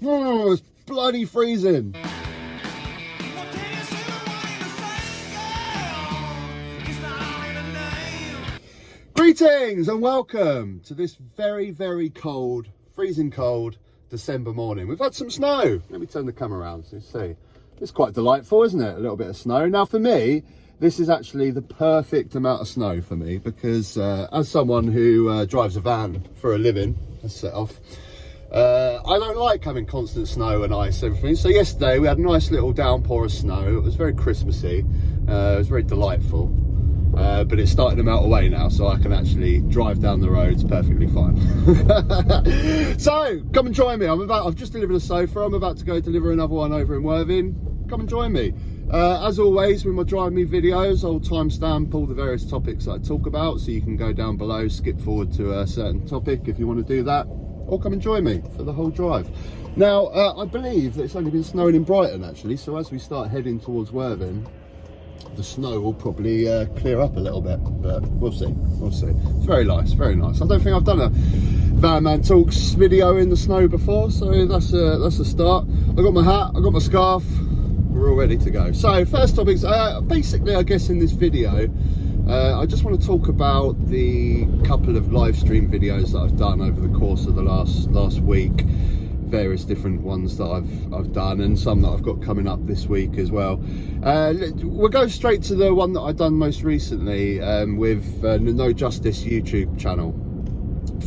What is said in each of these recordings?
Oh, it's bloody freezing. Greetings and welcome to this very, very cold, freezing cold December morning. We've had some snow. Let me turn the camera around so you see. It's quite delightful, isn't it? A little bit of snow. Now for me, this is actually the perfect amount of snow for me because as someone who drives a van for a living, let's set off, I don't like having constant snow and ice and everything. So yesterday we had a nice little downpour of snow. It was very Christmassy. It was very delightful. But it's starting to melt away now, so I can actually drive down the roads perfectly fine. So come and join me. I've just delivered a sofa. I'm about to go deliver another one over in Worthing. Come and join me. As always with my Drive Me videos, I'll timestamp all the various topics that I talk about, so you can go down below, skip forward to a certain topic if you want to do that, or come and join me for the whole drive. Now I believe that it's only been snowing in Brighton actually, so as we start heading towards Worthing, the snow will probably clear up a little bit, but we'll see. It's very nice, very nice. I don't think I've done a Van Man Talks video in the snow before, so that's a start. I got my hat, I got my scarf, we're all ready to go. So first topics, basically I guess in this video, I just want to talk about the couple of live stream videos that I've done over the course of the last week. Various different ones that I've done, and some that I've got coming up this week as well. We'll go straight to the one that I've done most recently with the No Justice YouTube channel.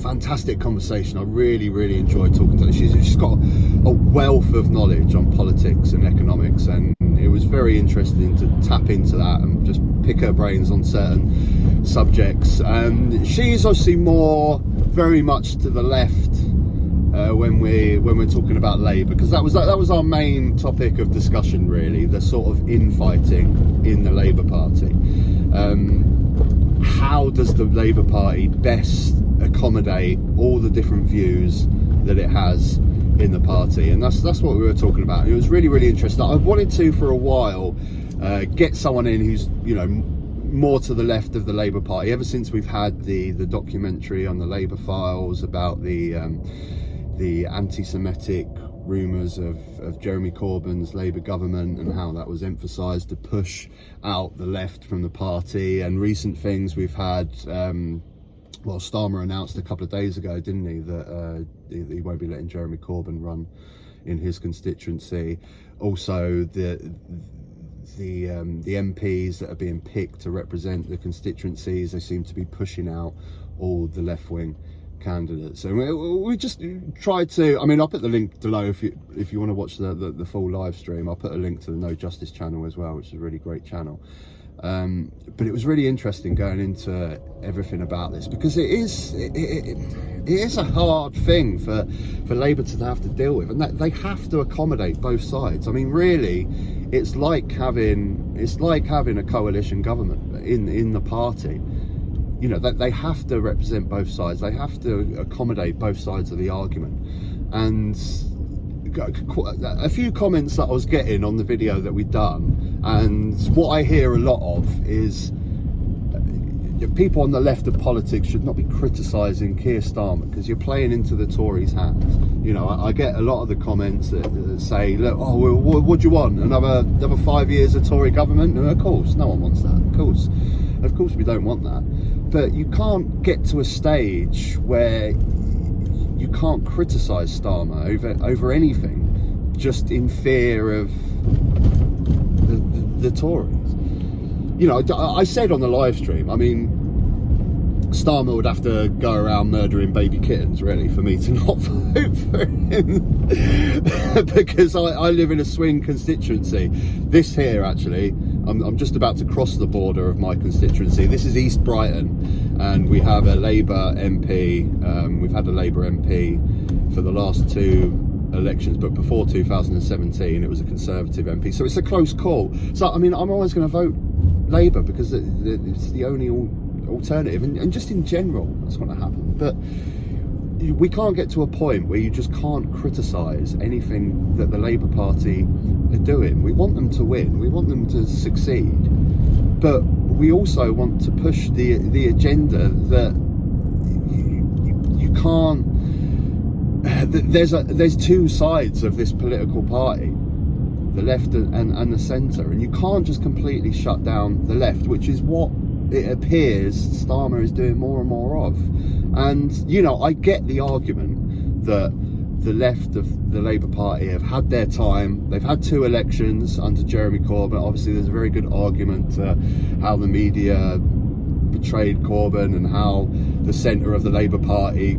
Fantastic conversation. I really enjoyed talking to her. She's got a wealth of knowledge on politics and economics, and it was very interesting to tap into that and just pick her brains on certain subjects. She's obviously very much to the left when we're talking about Labour, because that was our main topic of discussion really, the sort of infighting in the Labour Party. How does the Labour Party best accommodate all the different views that it has in the party? And that's what we were talking about. It was really interesting. I've wanted to for a while get someone in who's, you know, more to the left of the Labour Party, ever since we've had the documentary on the Labour Files about the anti-Semitic rumours of Jeremy Corbyn's Labour government, and how that was emphasised to push out the left from the party. And recent things we've had, well, Starmer announced a couple of days ago, didn't he, that he won't be letting Jeremy Corbyn run in his constituency. Also the MPs that are being picked to represent the constituencies, they seem to be pushing out all the left-wing candidates. And we just tried to, I mean, I'll put the link below if you want to watch the full live stream. I'll put a link to the No Justice channel as well, which is a really great channel. But it was really interesting going into everything about this, because it is a hard thing for Labour to have to deal with, and that they have to accommodate both sides. I mean, really, it's like having a coalition government in the party. You know, that they have to represent both sides. They have to accommodate both sides of the argument. And a few comments that I was getting on the video that we'd done, and what I hear a lot of is people on the left of politics should not be criticising Keir Starmer because you're playing into the Tories' hands. You know, I get a lot of the comments that say, look, oh, well, what do you want? Another 5 years of Tory government? And of course, no one wants that. Of course we don't want that. But you can't get to a stage where you can't criticise Starmer over anything, just in fear of the Tories. You know, I said on the live stream, I mean, Starmer would have to go around murdering baby kittens, really, for me to not vote for him. Because I live in a swing constituency. This here, actually, I'm just about to cross the border of my constituency. This is East Brighton, and we have a Labour MP. We've had a Labour MP for the last two elections, but before 2017 it was a Conservative MP, so it's a close call. So I mean, I'm always going to vote Labour because it's the only alternative, and just in general that's going to happen. But we can't get to a point where you just can't criticise anything that the Labour Party are doing. We want them to win, we want them to succeed, but we also want to push the agenda that you can't there's two sides of this political party, the left and the centre, and you can't just completely shut down the left, which is what it appears Starmer is doing more and more of. And you know, I get the argument that the left of the Labour Party have had their time. They've had 2 elections under Jeremy Corbyn. Obviously there's a very good argument how the media betrayed Corbyn and how the centre of the Labour Party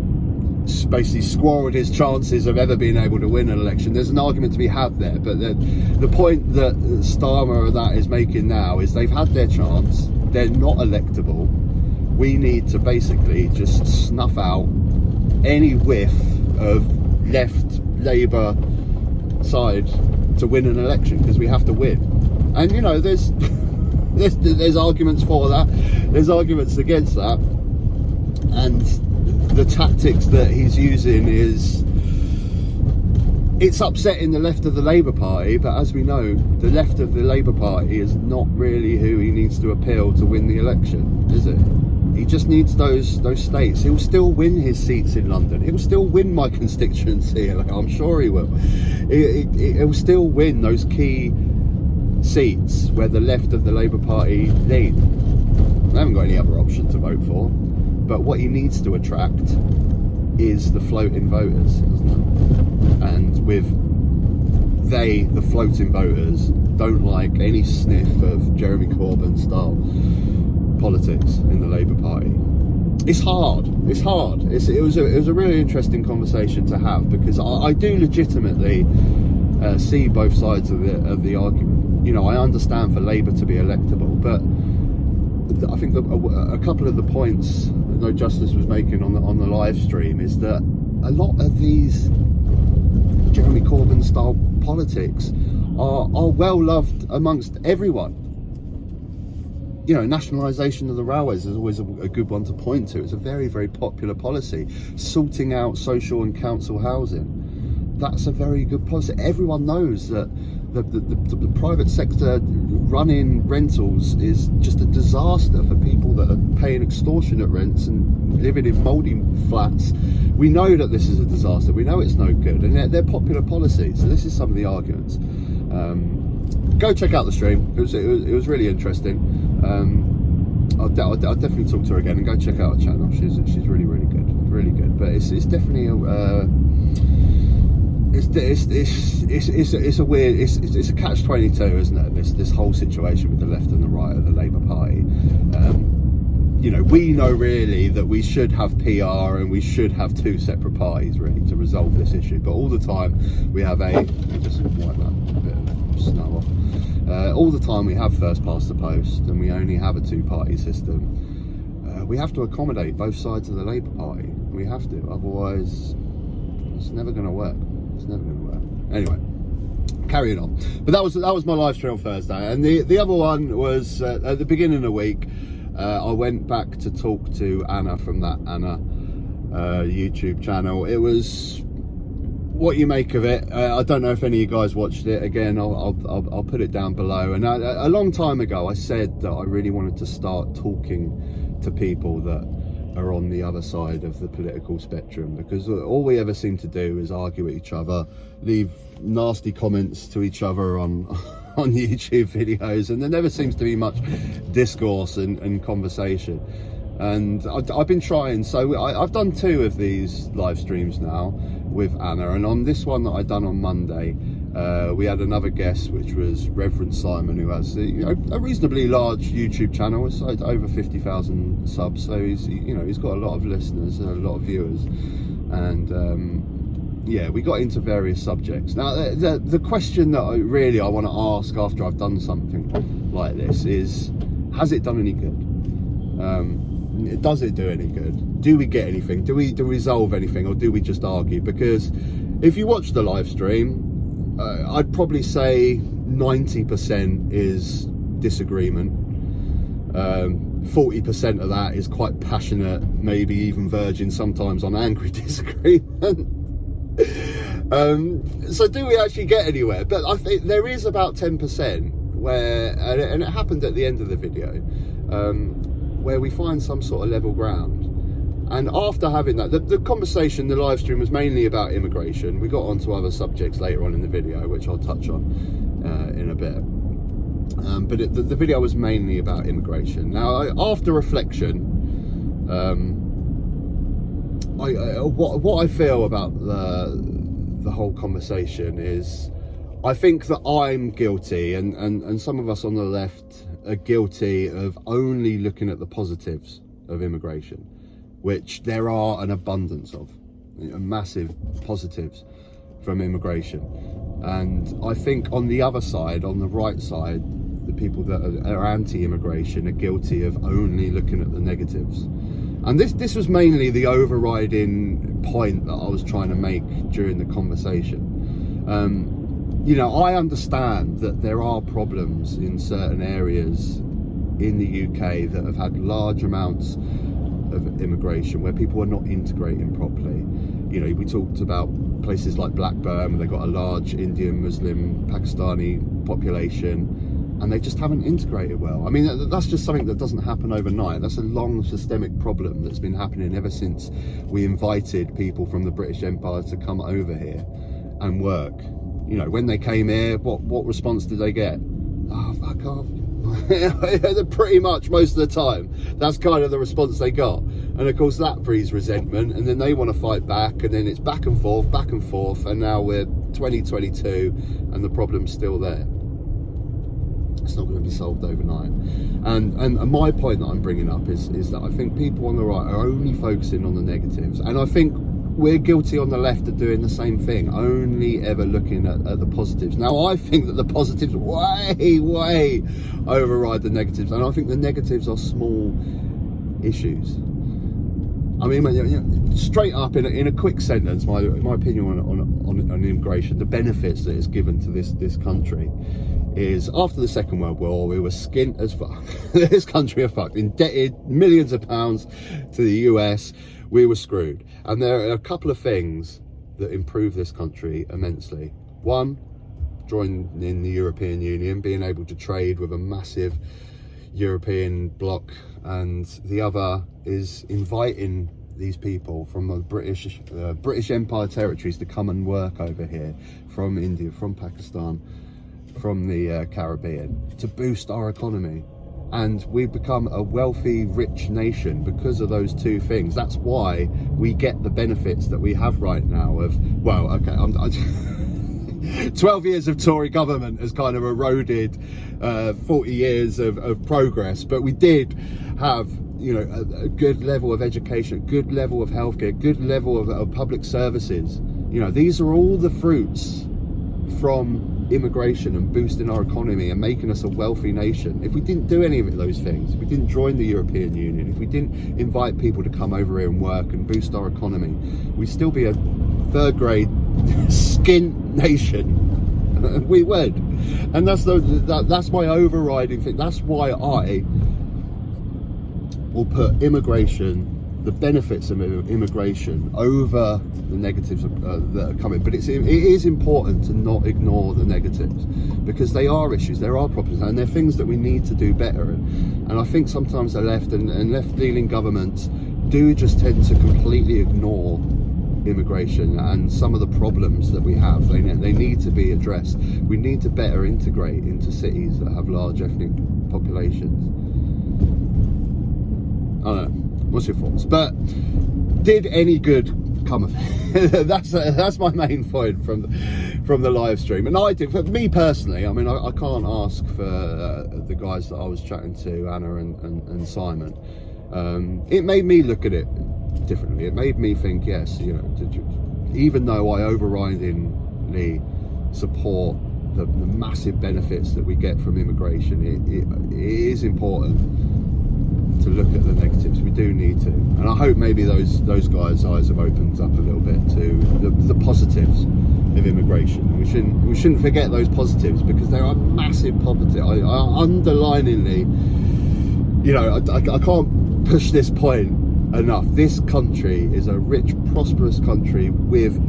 basically squandered his chances of ever being able to win an election. There's an argument to be had there, but the point that Starmer that is making now is they've had their chance, they're not electable. We need to basically just snuff out any whiff of left Labour side to win an election, because we have to win. And you know, there's arguments for that, there's arguments against that, and the tactics that he's using it's upsetting the left of the Labour Party, but as we know, the left of the Labour Party is not really who he needs to appeal to win the election, is it? He just needs those states. He'll still win his seats in London. He'll still win my constituency. I'm sure he will. He'll still win those key seats where the left of the Labour Party lead. They haven't got any other option to vote for. But what he needs to attract is the floating voters, isn't it? And with the floating voters don't like any sniff of Jeremy Corbyn style politics in the Labour Party. It's hard. It was a really interesting conversation to have, because I do legitimately see both sides of the argument. You know, I understand for Labour to be electable, but I think a couple of the points that No Justice was making on the live stream is that a lot of these Jeremy Corbyn style politics are well loved amongst everyone. You know, nationalisation of the railways is always a good one to point to. It's a very, very popular policy. Sorting out social and council housing, that's a very good policy. Everyone knows that the private sector running rentals is just a disaster for people that are paying extortionate rents and living in mouldy flats. We know that this is a disaster. We know it's no good, and they're popular policies. So this is some of the arguments. Go check out the stream. It was really interesting. I'll definitely talk to her again, and go check out her channel. She's really good. But it's definitely it's a weird, it's a catch-22, isn't it? This whole situation with the left and the right of the Labour Party. You know, we know really that we should have PR and we should have 2 separate parties really to resolve this issue. But all the time we have just wipe that bit of snow off. All the time we have first past the post, and we only have a 2-party system. We have to accommodate both sides of the Labour Party. We have to, otherwise it's never going to work. Anyway, carrying on. But that was my live stream on Thursday, and the other one was at the beginning of the week. I went back to talk to Anna from ThatAnna YouTube channel. It was what you make of it. I don't know if any of you guys watched it. Again, I'll put it down below. And a long time ago I said that I really wanted to start talking to people that are on the other side of the political spectrum, because all we ever seem to do is argue with each other, leave nasty comments to each other on YouTube videos, and there never seems to be much discourse and conversation. And I've been trying, so I've done 2 of these live streams now with Anna, and on this one that I done on Monday, we had another guest, which was Rev Simon, who has a reasonably large YouTube channel. It's over 50,000 subs, so he's got a lot of listeners and a lot of viewers. And yeah, we got into various subjects. Now the question that I want to ask after I've done something like this is, has it done any good? Does it do any good? Do we get anything? Do we resolve anything, or do we just argue? Because if you watch the live stream, I'd probably say 90% is disagreement. 40% of that is quite passionate, maybe even verging sometimes on angry disagreement. So do we actually get anywhere? But I think there is about 10% where, and it happened at the end of the video, where we find some sort of level ground. And after having that, the conversation, the live stream was mainly about immigration. We got onto other subjects later on in the video, which I'll touch on in a bit. But the video was mainly about immigration. Now, after reflection, what I feel about the whole conversation is, I think that I'm guilty, and some of us on the left are guilty of only looking at the positives of immigration, which there are an abundance of, massive positives from immigration. And I think on the other side, on the right side, the people that are anti-immigration are guilty of only looking at the negatives. And this was mainly the overriding point that I was trying to make during the conversation. You know, I understand that there are problems in certain areas in the UK that have had large amounts of immigration where people are not integrating properly. You know, we talked about places like Blackburn, where they've got a large Indian, Muslim, Pakistani population, and they just haven't integrated well. I mean, that's just something that doesn't happen overnight. That's a long systemic problem that's been happening ever since we invited people from the British Empire to come over here and work. You know, when they came here, what response did they get? Oh, fuck off. Pretty much most of the time, that's kind of the response they got. And of course that breeds resentment, and then they want to fight back, and then it's back and forth, and now we're 2022 and the problem's still there. It's not going to be solved overnight. And my point that I'm bringing up is that I think people on the right are only focusing on the negatives, and I think we're guilty on the left of doing the same thing, only ever looking at the positives. Now, I think that the positives way override the negatives, and I think the negatives are small issues. I mean, straight up in a quick sentence, my opinion on immigration, the benefits that it's given to this country is, after the Second World War, we were skint as fuck. This country are fucked, indebted millions of pounds to the US. We were screwed. And there are a couple of things that improve this country immensely. One, joining the European Union, being able to trade with a massive European bloc, and the other is inviting these people from the British Empire territories to come and work over here, from India, from Pakistan, from the Caribbean, to boost our economy. And we become a wealthy, rich nation because of those two things. That's why we get the benefits that we have right now of, well, okay, 12 years of Tory government has kind of eroded 40 years of progress, but we did have, you know, a good level of education, a good level of healthcare, a good level of public services. You know, these are all the fruits from immigration and boosting our economy and making us a wealthy nation. If we didn't do any of those things, if we didn't join the European Union, if we didn't invite people to come over here and work and boost our economy, we'd still be a third grade skint nation. We would. And that's my overriding thing. That's why I will put immigration, the benefits of immigration, over the negatives that are coming. But it is important to not ignore the negatives, because they are issues, there are problems, and they're things that we need to do better. And I think sometimes the left and left-leaning governments do just tend to completely ignore immigration and some of the problems that we have. They need to be addressed. We need to better integrate into cities that have large ethnic populations. I don't know. What's your thoughts? But did any good come of it? that's my main point from the live stream. And I did, for me personally, I mean, I can't ask for the guys that I was chatting to, Anna and Simon. It made me look at it differently. It made me think, yes, you know, even though I overridingly support the massive benefits that we get from immigration, it is important to look at the negatives. We do need to, and I hope maybe those guys' eyes have opened up a little bit to the positives of immigration. We shouldn't forget those positives, because they are massive positives. I underliningly, you know, I can't push this point enough. This country is a rich, prosperous country with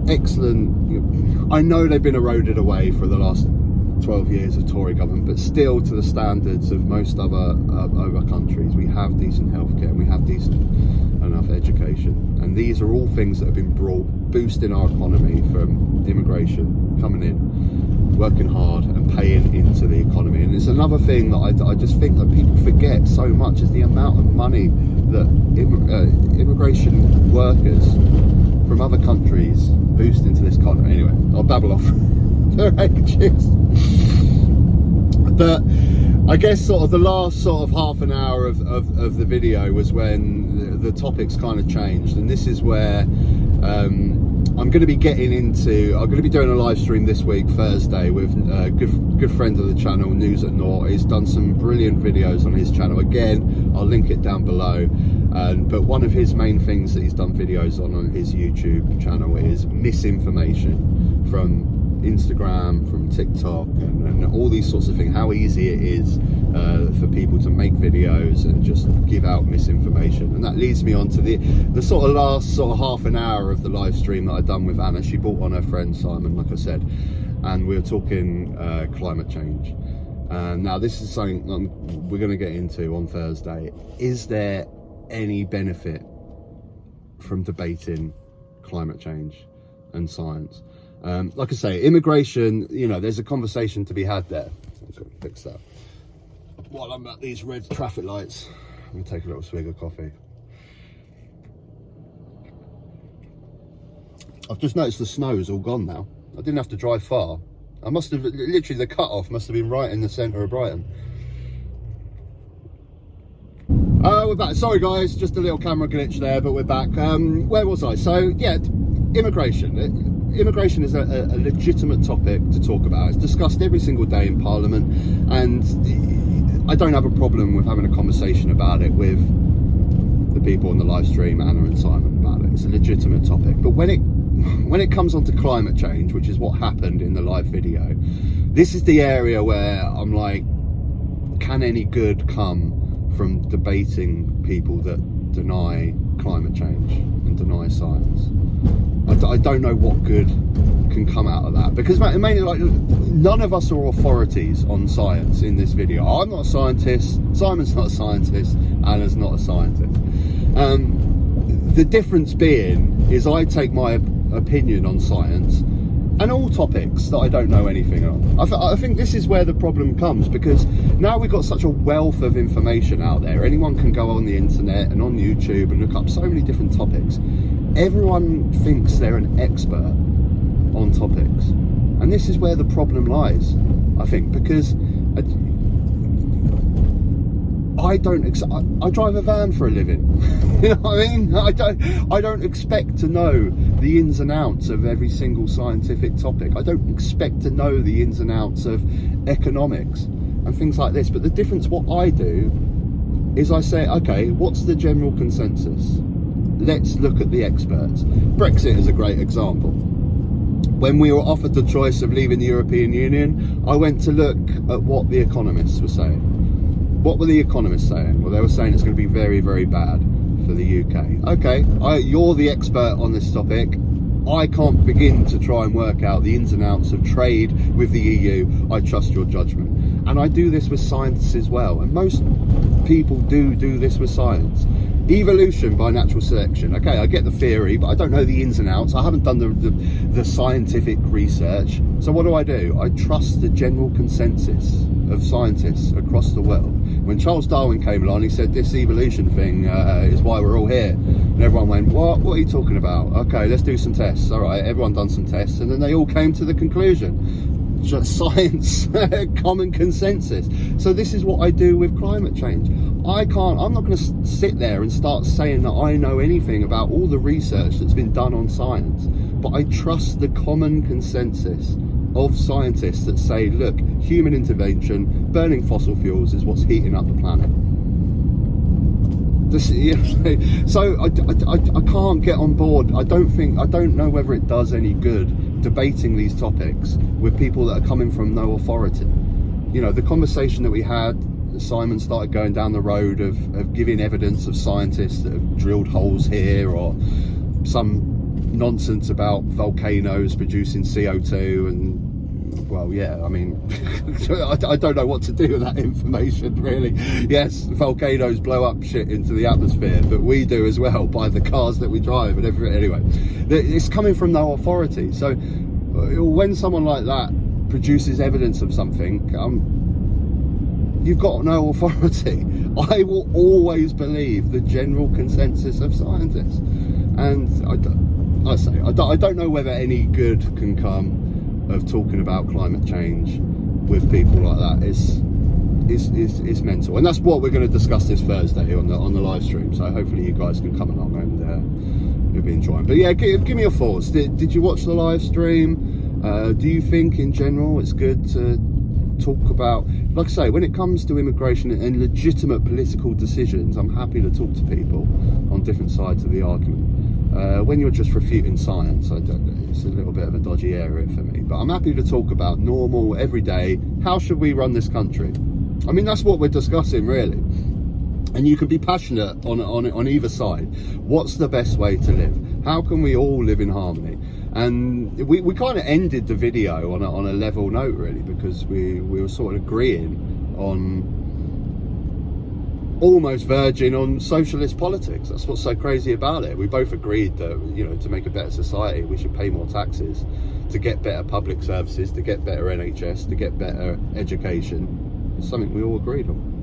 excellent, I know they've been eroded away for the last 12 years of Tory government, but still to the standards of most other countries, we have decent healthcare, we have decent enough education, and these are all things that have been brought, boosting our economy from immigration coming in, working hard and paying into the economy. And it's another thing that I just think that people forget so much, is the amount of money that immigration workers from other countries boost into this economy. Anyway, I'll babble off for ages. But I guess sort of the last sort of half an hour of the video was when the topics kind of changed, and this is where I'm going to be getting into. I'm going to be doing a live stream this week, Thursday, with a good friend of the channel, Nought. He's done some brilliant videos on his channel. Again, I'll link it down below. But one of his main things that he's done videos on his YouTube channel is misinformation from Instagram, from TikTok, and all these sorts of things. How easy it is for people to make videos and just give out misinformation. And that leads me on to the sort of last sort of half an hour of the live stream that I've done with Anna. She brought on her friend Simon, like I said, and we were talking climate change. Now this is something we're going to get into on Thursday. Is there any benefit from debating climate change and science? Like I say, immigration, you know, there's a conversation to be had there. I'm going to fix that while I'm at these red traffic lights. I'm going to take a little swig of coffee. I've just noticed the snow's all gone now. I didn't have to drive far. I must have, literally the cut-off must have been right in the centre of Brighton. We're back. Sorry guys, just a little camera glitch there, but we're back. Where was I? So yeah, immigration. Immigration is a legitimate topic to talk about. It's discussed every single day in Parliament, and I don't have a problem with having a conversation about it with the people on the live stream, Anna and Simon, about it. It's a legitimate topic. But when it comes onto climate change, which is what happened in the live video, this is the area where I'm like, can any good come from debating people that deny climate change and deny science? I don't know what good can come out of that, because mainly, like, none of us are authorities on science in this video. I'm not a scientist, Simon's not a scientist, Anna's not a scientist. The difference being is I take my opinion on science and all topics that I don't know anything on. I think this is where the problem comes, because now we've got such a wealth of information out there. Anyone can go on the internet and on YouTube and look up so many different topics. Everyone thinks they're an expert on topics, and this is where the problem lies, I think, because I drive a van for a living. You know what I mean? I don't expect to know the ins and outs of every single scientific topic. I don't expect to know the ins and outs of economics and things like this. But the difference, what I do is I say, okay, what's the general consensus? Let's look at the experts. Brexit is a great example. When we were offered the choice of leaving the European Union, I went to look at what the economists were saying. What were the economists saying? Well, they were saying it's going to be very, very bad for the UK. Okay, you're the expert on this topic. I can't begin to try and work out the ins and outs of trade with the EU. I trust your judgment. And I do this with science as well. And most people do this with science. Evolution by natural selection. Okay, I get the theory, but I don't know the ins and outs. I haven't done the scientific research. So what do? I trust the general consensus of scientists across the world. When Charles Darwin came along, he said this evolution thing is why we're all here. And everyone went, what are you talking about? Okay, let's do some tests. All right, everyone done some tests, and then they all came to the conclusion. Just science, common consensus. So this is what I do with climate change. I'm not going to sit there and start saying that I know anything about all the research that's been done on science, but I trust the common consensus of scientists that say, look, human intervention, burning fossil fuels is what's heating up the planet. So I can't get on board. I don't know whether it does any good debating these topics with people that are coming from no authority. You know, the conversation that we had, Simon started going down the road of giving evidence of scientists that have drilled holes here, or some nonsense about volcanoes producing CO2 and Well, yeah, I mean, I don't know what to do with that information, really. Yes, volcanoes blow up shit into the atmosphere, but we do as well by the cars that we drive and everything. Anyway, it's coming from no authority. So when someone like that produces evidence of something, you've got no authority. I will always believe the general consensus of scientists, and I don't know whether any good can come of talking about climate change with people like that. It's mental, and that's what we're going to discuss this Thursday on the live stream. So hopefully you guys can come along and you'll be enjoying. But yeah, give me your thoughts. Did you watch the live stream? Do you think in general it's good to talk about, like I say, when it comes to immigration and legitimate political decisions, I'm happy to talk to people on different sides of the argument. When you're just refuting science, it's a little bit of a dodgy area for me. But I'm happy to talk about normal, everyday, how should we run this country? I mean, that's what we're discussing, really. And you can be passionate on either side. What's the best way to live? How can we all live in harmony? And we kind of ended the video on a level note, really, because we were sort of agreeing on almost verging on socialist politics. That's what's so crazy about it. We both agreed that, you know, to make a better society, we should pay more taxes, to get better public services, to get better NHS, to get better education. It's something we all agreed on.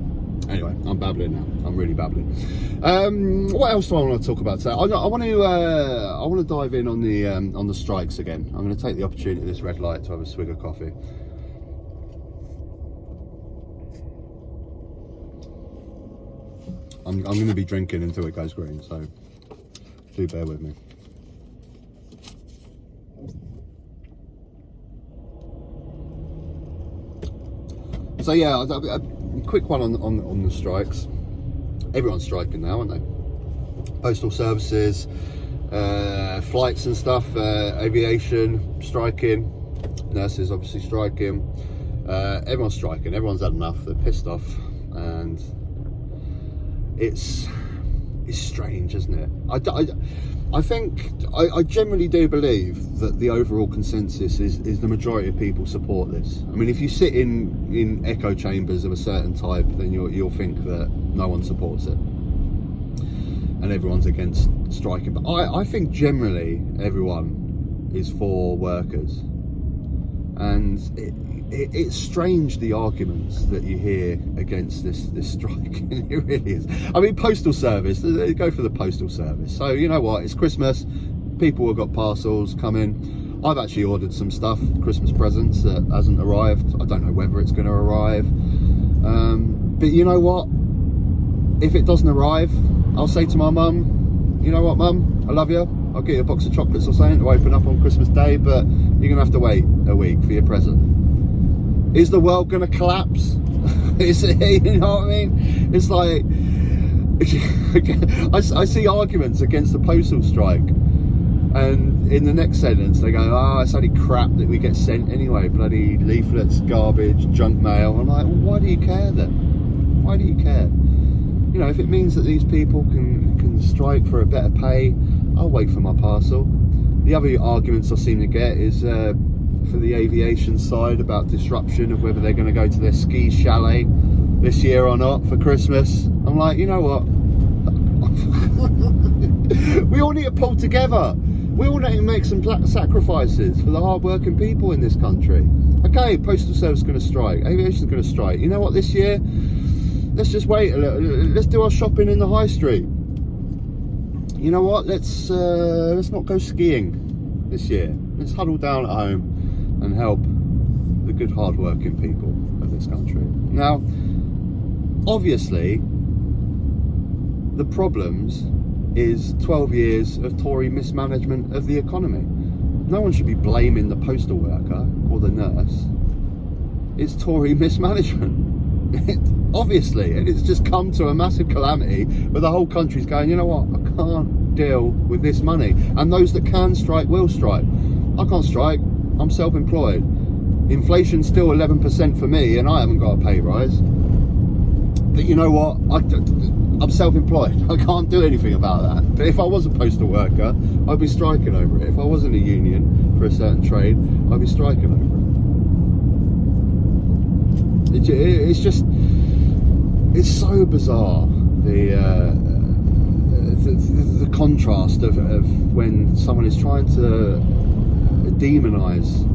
Anyway, I'm babbling now. I'm really babbling. What else do I want to talk about today? I want to dive in on the strikes again. I'm going to take the opportunity of this red light to have a swig of coffee. I'm going to be drinking until it goes green, so do bear with me. So yeah, a quick one on the strikes. Everyone's striking now, aren't they? Postal services, flights and stuff, aviation striking, nurses obviously striking. Everyone's striking. Everyone's had enough. They're pissed off, and it's strange, isn't it? I think I generally do believe that the overall consensus is the majority of people support this. I mean, if you sit in echo chambers of a certain type, then you'll think that no one supports it and everyone's against striking. But I think generally everyone is for workers, and it's strange, the arguments that you hear against this strike. It really is. I mean, postal service, they go for the postal service. So you know what, it's Christmas, people have got parcels coming. I've actually ordered some stuff, Christmas presents, that hasn't arrived. I don't know whether it's going to arrive, but you know what, if it doesn't arrive, I'll say to my mum, you know what, mum, I love you, I'll get you a box of chocolates or something to open up on Christmas Day, but you're gonna have to wait a week for your present. Is the world gonna collapse? You know what I mean? It's like, I see arguments against the postal strike, and in the next sentence they go, oh, it's only crap that we get sent anyway, bloody leaflets, garbage, junk mail. I'm like, well, why do you care then? Why do you care? You know, if it means that these people can strike for a better pay, I'll wait for my parcel. The other arguments I seem to get is for the aviation side about disruption of whether they're going to go to their ski chalet this year or not for Christmas. I'm like, you know what? We all need to pull together. We all need to make some sacrifices for the hard-working people in this country. Okay, postal service is going to strike, aviation is going to strike. You know what? This year, let's just wait a little. Let's do our shopping in the high street. You know what? Let's not go skiing this year. Let's huddle down at home and help the good, hard-working people of this country. Now, obviously, the problems is 12 years of Tory mismanagement of the economy. No one should be blaming the postal worker or the nurse. It's Tory mismanagement. Obviously, and it's just come to a massive calamity where the whole country's going, you know what, I can't deal with this money. And those that can strike will strike. I can't strike, I'm self-employed. Inflation's still 11% for me, and I haven't got a pay rise. But you know what, I'm self-employed, I can't do anything about that. But if I was a postal worker, I'd be striking over it. If I was in a union for a certain trade, I'd be striking over it. It's just, it's so bizarre, the contrast of when someone is trying to demonise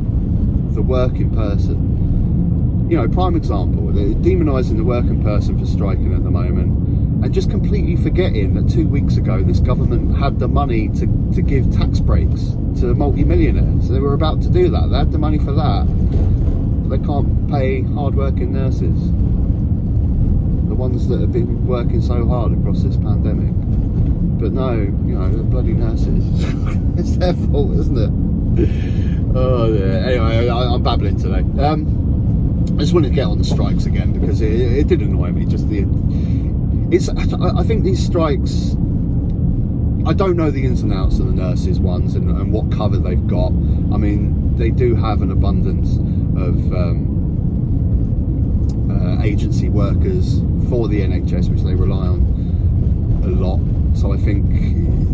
the working person. You know, prime example, they're demonising the working person for striking at the moment, and just completely forgetting that 2 weeks ago this government had the money to give tax breaks to multi-millionaires. They were about to do that. They had the money for that. They can't pay hard-working nurses, the ones that have been working so hard across this pandemic. But no, you know, they're bloody nurses. It's their fault, isn't it? Oh yeah. Anyway, I'm babbling today. I just wanted to get on the strikes again because it did annoy me. I think these strikes, I don't know the ins and outs of the nurses ones and what cover they've got. I mean, they do have an abundance of agency workers for the NHS, which they rely on a lot. So I think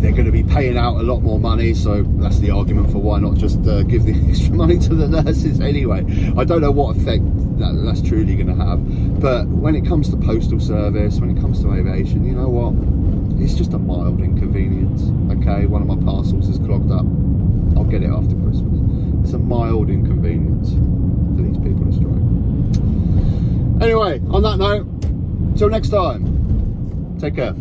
they're going to be paying out a lot more money, so that's the argument for why not just give the extra money to the nurses anyway. I don't know what effect that's truly going to have, but when it comes to postal service, when it comes to aviation, you know what, it's just a mild inconvenience. Okay, one of my parcels is clogged up, I'll get it after Christmas. It's a mild inconvenience for these people to strike. Anyway, on that note, till next time, take care.